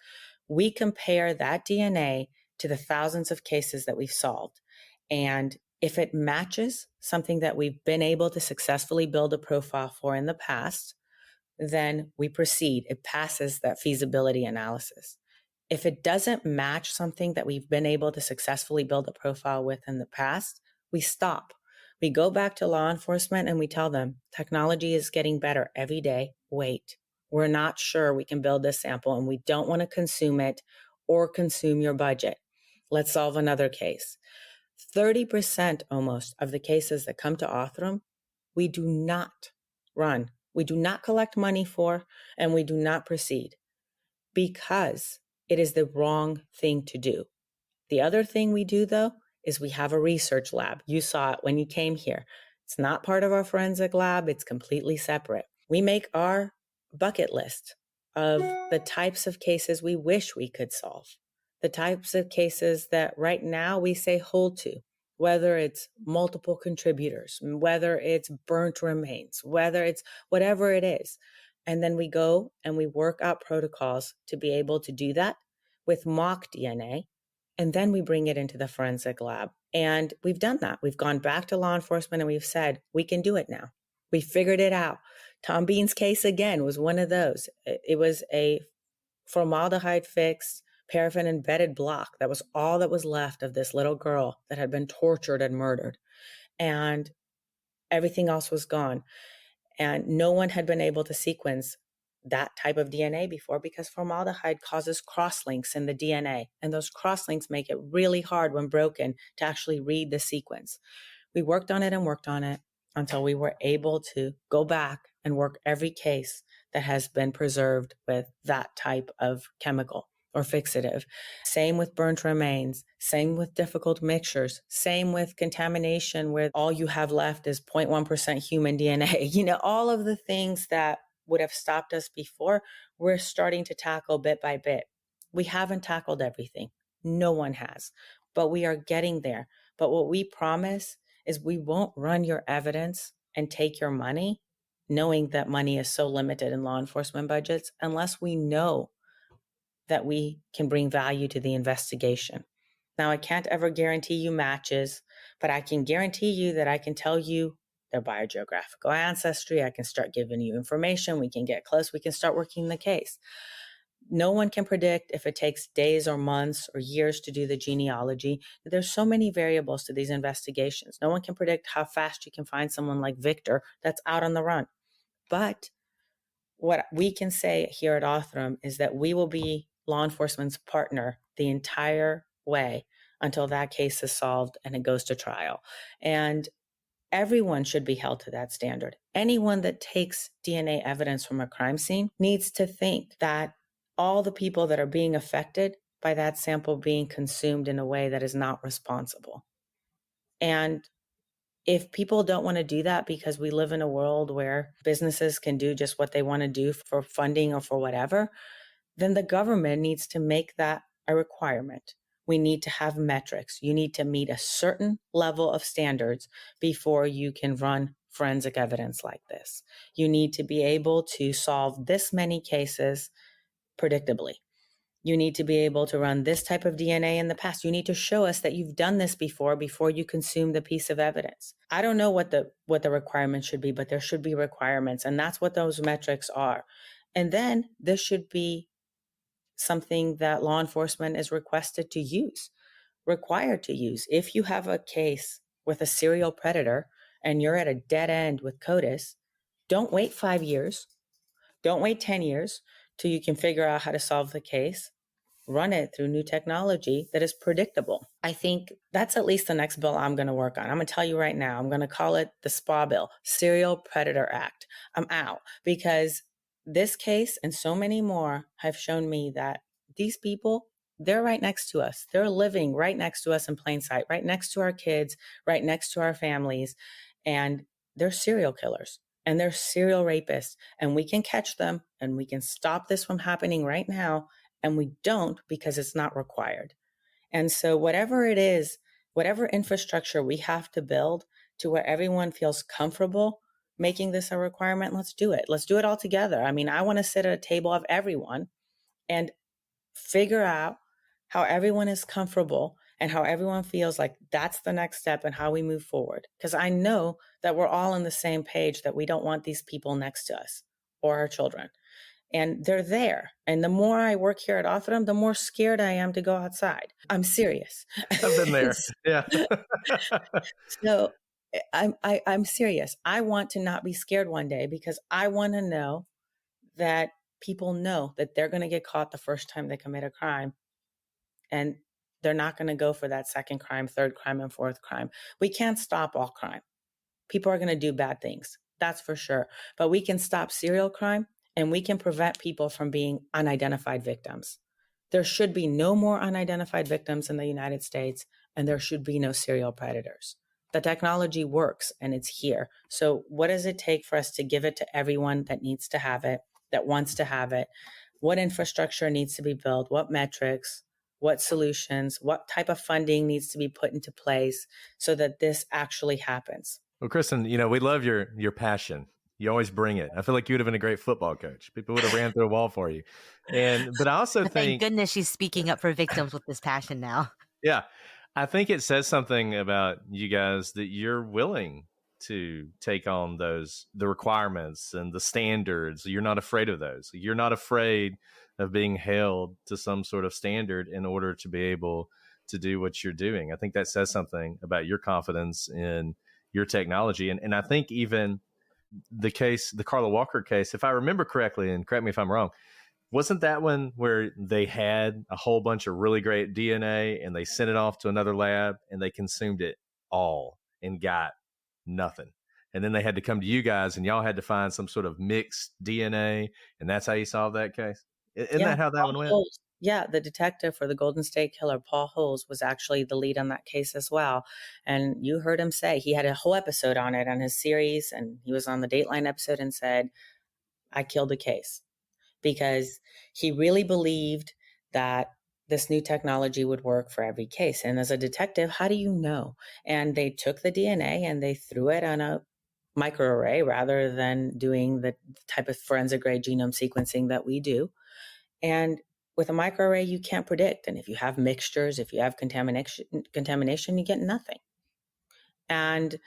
we compare that DNA to the thousands of cases that we've solved. And if it matches something that we've been able to successfully build a profile for in the past, then we proceed. It passes that feasibility analysis. If it doesn't match something that we've been able to successfully build a profile with in the past, we stop. We go back to law enforcement and we tell them, technology is getting better every day. Wait, we're not sure we can build this sample and we don't want to consume it or consume your budget. Let's solve another case. 30% almost of the cases that come to Othram, we do not run. We do not collect money for, and we do not proceed because it is the wrong thing to do. The other thing we do, though, is we have a research lab. You saw it when you came here. It's not part of our forensic lab. It's completely separate. We make our bucket list of the types of cases we wish we could solve, the types of cases that right now we say hold to, whether it's multiple contributors, whether it's burnt remains, whether it's whatever it is. And then we go and we work out protocols to be able to do that with mock DNA. And then we bring it into the forensic lab. And we've done that. We've gone back to law enforcement and we've said, we can do it now. We figured it out. Tom Bean's case, again, was one of those. It was a formaldehyde fixed, paraffin embedded block. That was all that was left of this little girl that had been tortured and murdered. And everything else was gone. And no one had been able to sequence that type of DNA before because formaldehyde causes crosslinks in the DNA. And those crosslinks make it really hard when broken to actually read the sequence. We worked on it until we were able to go back and work every case that has been preserved with that type of chemical or fixative. Same with burnt remains, same with difficult mixtures, same with contamination where all you have left is 0.1% human DNA. All of the things that would have stopped us before, we're starting to tackle bit by bit. We haven't tackled everything. No one has, but we are getting there. But what we promise is we won't run your evidence and take your money, knowing that money is so limited in law enforcement budgets, unless we know that we can bring value to the investigation. Now, I can't ever guarantee you matches, but I can guarantee you that I can tell you their biogeographical ancestry. I can start giving you information. We can get close. We can start working the case. No one can predict if it takes days or months or years to do the genealogy. There's so many variables to these investigations. No one can predict how fast you can find someone like Victor that's out on the run. But what we can say here at Othram is that we will be law enforcement's partner the entire way until that case is solved and it goes to trial. And everyone should be held to that standard. Anyone that takes DNA evidence from a crime scene needs to think that all the people that are being affected by that sample being consumed in a way that is not responsible. And if people don't want to do that because we live in a world where businesses can do just what they want to do for funding or for whatever, then the government needs to make that a requirement. We need to have metrics. You need to meet a certain level of standards before you can run forensic evidence like this. You need to be able to solve this many cases predictably. You need to be able to run this type of DNA in the past. You need to show us that you've done this before you consume the piece of evidence. I don't know what the requirements should be, but there should be requirements, and that's what those metrics are. And then this should be something that law enforcement is required to use. If you have a case with a serial predator and you're at a dead end with CODIS, don't wait 5 years. Don't wait 10 years till you can figure out how to solve the case. Run it through new technology that is predictable. I think that's at least the next bill I'm going to work on. I'm going to tell you right now, I'm going to call it the SPA bill, Serial Predator Act. I'm out because this case and so many more have shown me that these people, they're right next to us. They're living right next to us in plain sight, right next to our kids, right next to our families. And they're serial killers and they're serial rapists. And we can catch them and we can stop this from happening right now. And we don't because it's not required. And so whatever it is, whatever infrastructure we have to build to where everyone feels comfortable making this a requirement, let's do it. Let's do it all together. I mean, I want to sit at a table of everyone and figure out how everyone is comfortable and how everyone feels like that's the next step and how we move forward. Because I know that we're all on the same page that we don't want these people next to us or our children. And they're there. And the more I work here at Othram, the more scared I am to go outside. I'm serious. I've been there. Yeah. So I'm serious. I want to not be scared one day because I want to know that people know that they're going to get caught the first time they commit a crime. And they're not going to go for that second crime, third crime, and fourth crime. We can't stop all crime. People are going to do bad things. That's for sure. But we can stop serial crime. And we can prevent people from being unidentified victims. There should be no more unidentified victims in the United States, and there should be no serial predators. The technology works and it's here. So what does it take for us to give it to everyone that needs to have it, that wants to have it? What infrastructure needs to be built? What metrics? What solutions? What type of funding needs to be put into place so that this actually happens? Well, Kristen, we love your passion. You always bring it. I feel like you would have been a great football coach. People would have ran through a wall for you. But I also Thank think, goodness she's speaking up for victims with this passion now. yeah, I think it says something about you guys that you're willing to take on the requirements and the standards. You're not afraid of those. You're not afraid of being held to some sort of standard in order to be able to do what you're doing. I think that says something about your confidence in your technology. And I think even the Carla Walker case, if I remember correctly, and correct me if I'm wrong, wasn't that one where they had a whole bunch of really great DNA and they sent it off to another lab and they consumed it all and got nothing? And then they had to come to you guys and y'all had to find some sort of mixed DNA. And that's how you solved that case? Isn't that how that one went? Yeah, the detective for the Golden State Killer, Paul Holes, was actually the lead on that case as well. And you heard him say, he had a whole episode on it on his series, and he was on the Dateline episode and said, I killed the case. Because he really believed that this new technology would work for every case. And as a detective, how do you know? And they took the DNA and they threw it on a microarray rather than doing the type of forensic grade genome sequencing that we do. And With a microarray, you can't predict. And if you have mixtures, if you have contamination, you get nothing. And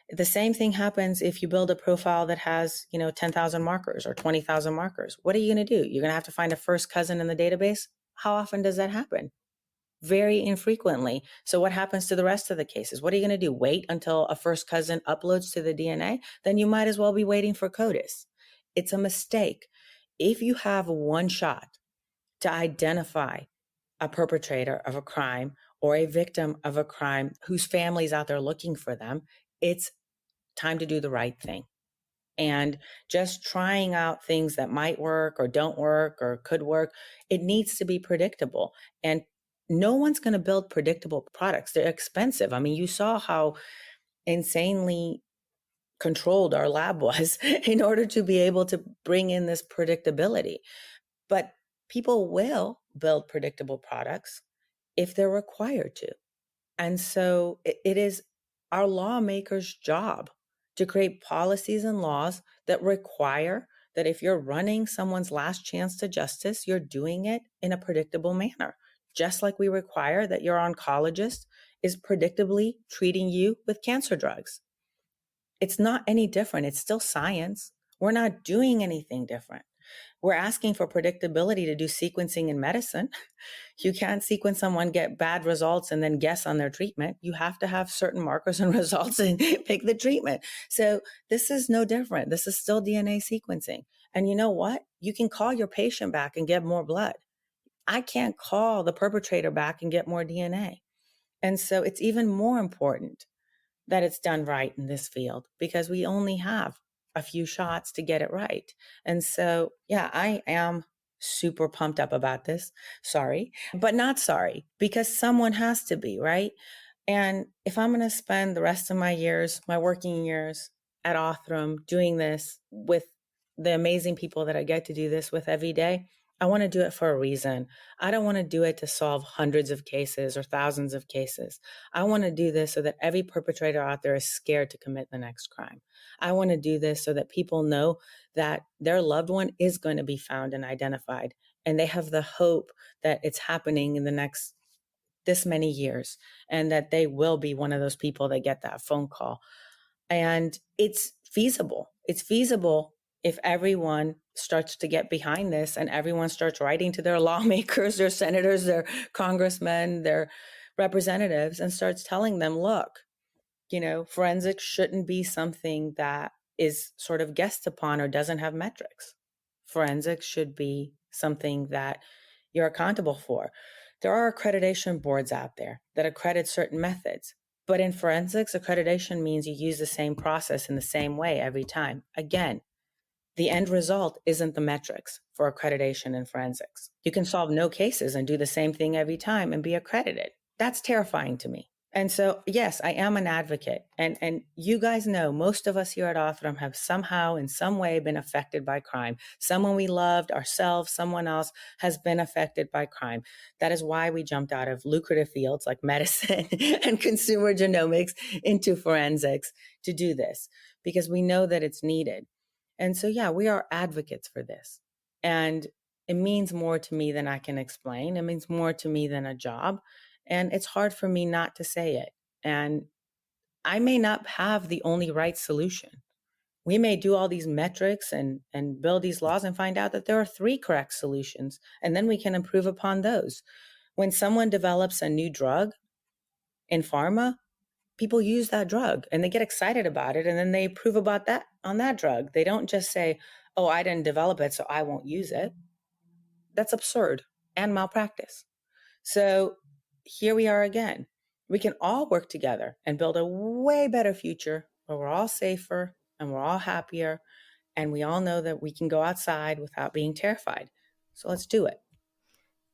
the same thing happens if you build a profile that has, 10,000 markers or 20,000 markers. What are you going to do? You're going to have to find a first cousin in the database. How often does that happen? Very infrequently. So what happens to the rest of the cases? What are you going to do? Wait until a first cousin uploads to the DNA? Then you might as well be waiting for CODIS. It's a mistake. If you have one shot to identify a perpetrator of a crime or a victim of a crime whose family's out there looking for them, it's time to do the right thing. And just trying out things that might work or don't work or could work, it needs to be predictable. And no one's going to build predictable products. They're expensive. I mean, you saw how insanely controlled our lab was in order to be able to bring in this predictability. But people will build predictable products if they're required to. And so it is our lawmakers' job to create policies and laws that require that if you're running someone's last chance to justice, you're doing it in a predictable manner. Just like we require that your oncologist is predictably treating you with cancer drugs. It's not any different. It's still science. We're not doing anything different. We're asking for predictability to do sequencing in medicine. You can't sequence someone, get bad results, and then guess on their treatment. You have to have certain markers and results and pick the treatment. So this is no different. This is still DNA sequencing. And you know what? You can call your patient back and get more blood. I can't call the perpetrator back and get more DNA. And so it's even more important that it's done right in this field because we only have a few shots to get it right. And so, yeah, I am super pumped up about this. Sorry, but not sorry because someone has to be, right? And if I'm going to spend the rest of my years, my working years at Othram doing this with the amazing people that I get to do this with every day, I want to do it for a reason. I don't want to do it to solve hundreds of cases or thousands of cases. I want to do this so that every perpetrator out there is scared to commit the next crime. I want to do this so that people know that their loved one is going to be found and identified, and they have the hope that it's happening in the next this many years, and that they will be one of those people that get that phone call. And it's feasible. It's feasible if everyone starts to get behind this and everyone starts writing to their lawmakers, their senators, their congressmen, their representatives, and starts telling them, look, forensics shouldn't be something that is sort of guessed upon or doesn't have metrics. Forensics should be something that you're accountable for. There are accreditation boards out there that accredit certain methods. But in forensics, accreditation means you use the same process in the same way every time. Again, the end result isn't the metrics for accreditation in forensics. You can solve no cases and do the same thing every time and be accredited. That's terrifying to me. And so, yes, I am an advocate. And you guys know, most of us here at Othram have somehow in some way been affected by crime. Someone we loved, ourselves, someone else has been affected by crime. That is why we jumped out of lucrative fields like medicine and consumer genomics into forensics to do this, because we know that it's needed. And so, yeah, we are advocates for this. And it means more to me than I can explain. It means more to me than a job. And it's hard for me not to say it. And I may not have the only right solution. We may do all these metrics and build these laws and find out that there are 3 correct solutions, and then we can improve upon those. When someone develops a new drug in pharma, people use that drug and they get excited about it, and then they improve about that on that drug. They don't just say, oh, I didn't develop it, so I won't use it. That's absurd and malpractice. So here we are again. We can all work together and build a way better future where we're all safer and we're all happier, and we all know that we can go outside without being terrified. So let's do it.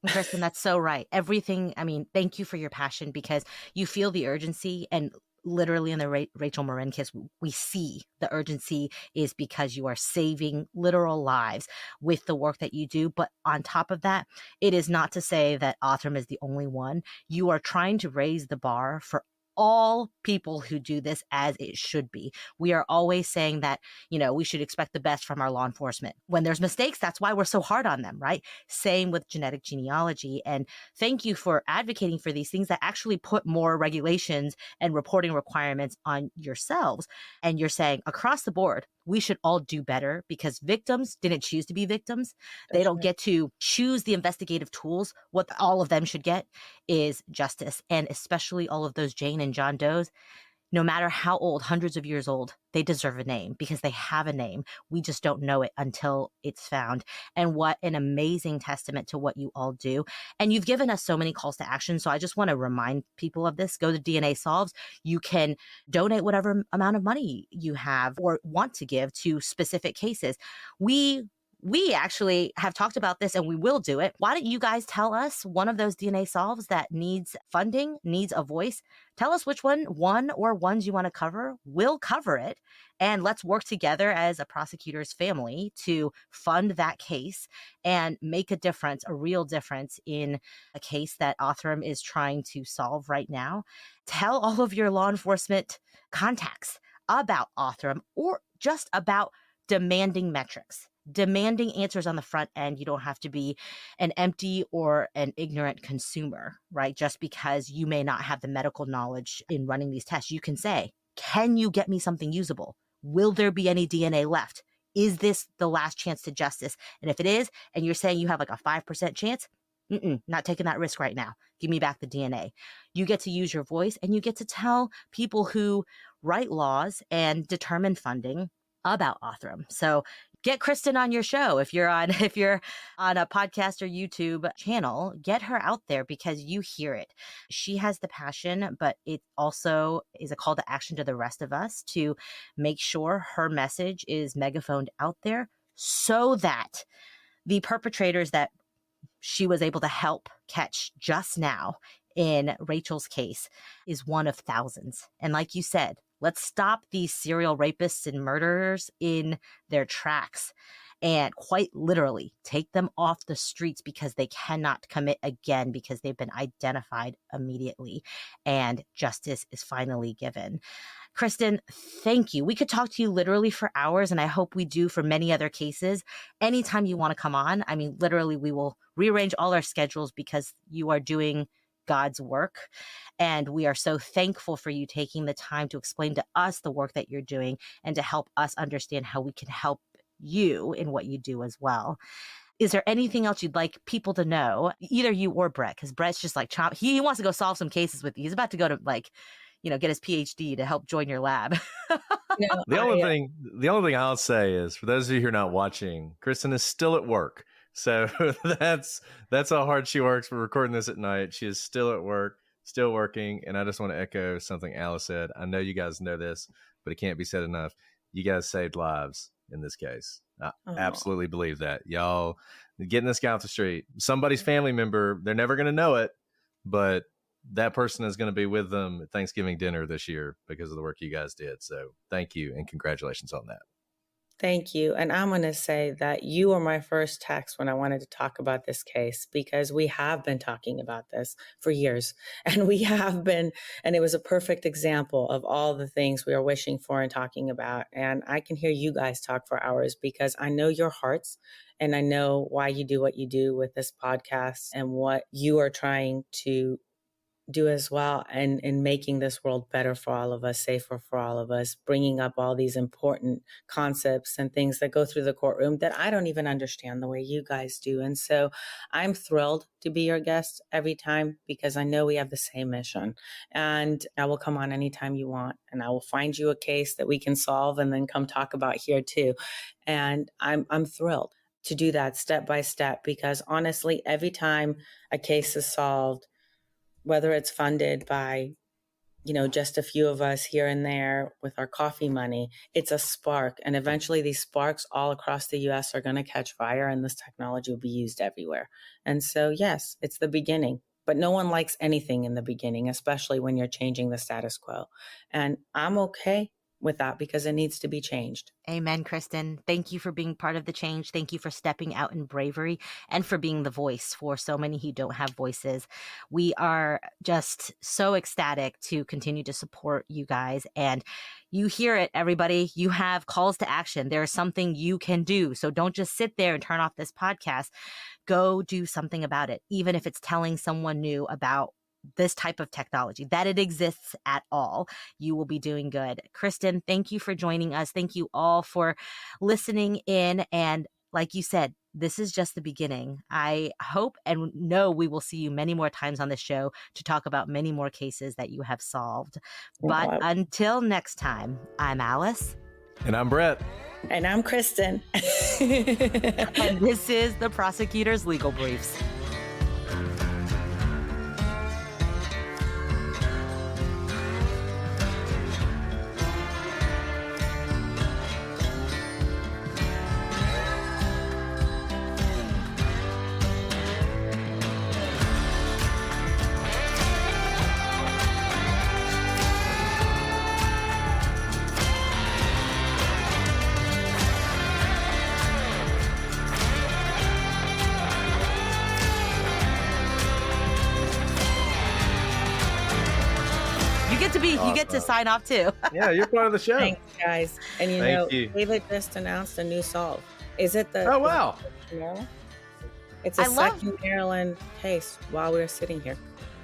And Kristen, that's so right. Everything, thank you for your passion, because you feel the urgency, and literally in the Rachel Morin case, we see the urgency is because you are saving literal lives with the work that you do. But on top of that, it is not to say that Othram is the only one. You are trying to raise the bar for all people who do this as it should be. We are always saying that, we should expect the best from our law enforcement. When there's mistakes, that's why we're so hard on them, right? Same with genetic genealogy. And thank you for advocating for these things that actually put more regulations and reporting requirements on yourselves. And you're saying across the board, we should all do better because victims didn't choose to be victims. They don't get to choose the investigative tools. What all of them should get is justice. And especially all of those Jane and John Does, no matter how old, hundreds of years old, they deserve a name because they have a name. We just don't know it until it's found. And what an amazing testament to what you all do. And you've given us so many calls to action. So I just want to remind people of this. Go to DNA Solves. You can donate whatever amount of money you have or want to give to specific cases. We actually have talked about this and we will do it. Why don't you guys tell us one of those DNA solves that needs funding, needs a voice? Tell us which one or ones you want to cover. We'll cover it. And let's work together as a prosecutor's family to fund that case and make a difference, a real difference in a case that Othram is trying to solve right now. Tell all of your law enforcement contacts about Othram or just about demanding metrics. Demanding answers on the front end. You don't have to be an empty or an ignorant consumer, right? Just because you may not have the medical knowledge in running these tests, you can say, can you get me something usable? Will there be any DNA left? Is this the last chance to justice? And if it is, and you're saying you have like a 5% chance, not taking that risk right now. Give me back the DNA. You get to use your voice and you get to tell people who write laws and determine funding about Othram. So get Kristen on your show. If you're on a podcast or YouTube channel, get her out there because you hear it. She has the passion, but it also is a call to action to the rest of us to make sure her message is megaphoned out there so that the perpetrators that she was able to help catch just now in Rachel's case is one of thousands. And like you said, let's stop these serial rapists and murderers in their tracks and quite literally take them off the streets because they cannot commit again because they've been identified immediately and justice is finally given. Kristen, thank you. We could talk to you literally for hours, and I hope we do for many other cases. Anytime you want to come on, I mean, literally, we will rearrange all our schedules because you are doing God's work. And we are so thankful for you taking the time to explain to us the work that you're doing and to help us understand how we can help you in what you do as well. Is there anything else you'd like people to know, either you or Brett? Because Brett's just like, he wants to go solve some cases with you. He's about to go to get his PhD to help join your lab. No, The only thing I'll say is, for those of you who are not watching, Kristen is still at work. So that's how hard she works. We're recording this at night. She is still at work, still working. And I just want to echo something Alice said. I know you guys know this, but it can't be said enough. You guys saved lives in this case. I absolutely believe that. Y'all getting this guy off the street, somebody's family member, they're never going to know it, but that person is going to be with them at Thanksgiving dinner this year because of the work you guys did. So thank you and congratulations on that. Thank you. And I'm going to say that you were my first text when I wanted to talk about this case because we have been talking about this for years. And and it was a perfect example of all the things we are wishing for and talking about. And I can hear you guys talk for hours because I know your hearts and I know why you do what you do with this podcast and what you are trying to do as well and in making this world better for all of us, safer for all of us, bringing up all these important concepts and things that go through the courtroom that I don't even understand the way you guys do. And so I'm thrilled to be your guest every time because I know we have the same mission. And I will come on anytime you want and I will find you a case that we can solve and then come talk about here too. And I'm thrilled to do that step by step because honestly, every time a case is solved, whether it's funded by, just a few of us here and there with our coffee money, it's a spark. And eventually these sparks all across the US are going to catch fire and this technology will be used everywhere. And so, yes, it's the beginning, but no one likes anything in the beginning, especially when you're changing the status quo. And I'm okay with that because it needs to be changed. Amen, Kristen. Thank you for being part of the change. Thank you for stepping out in bravery and for being the voice for so many who don't have voices. We are just so ecstatic to continue to support you guys. And you hear it, everybody. You have calls to action. There is something you can do. So don't just sit there and turn off this podcast. Go do something about it, even if it's telling someone new about this type of technology, that it exists at all. You will be doing good. Kristen, thank you for joining us. Thank you all for listening in. And like you said, this is just the beginning. I hope and know we will see you many more times on the show to talk about many more cases that you have solved. But until next time, I'm Alice. And I'm Brett. And I'm Kristen. And this is the Prosecutor's Legal Briefs. You get to sign off too. Yeah, you're part of the show. Thanks, guys. And Thank you. David just announced a new solve. Is it the? Oh wow! It's a second Maryland case. While we're sitting here.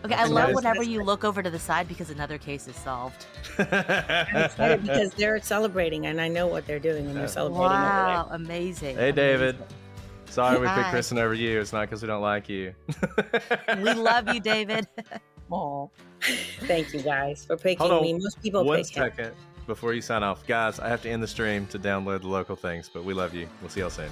Okay, I love whenever you look over to the side because another case is solved. I'm excited because they're celebrating, and I know what they're doing, and they're celebrating. Wow, amazing! Hey, David. Amazing. Sorry we picked Kristen over you. It's not because we don't like you. We love you, David. Oh, thank you guys for picking me. Most people pick him. 1 second before you sign off. Guys, I have to end the stream to download the local things, but we love you. We'll see y'all soon.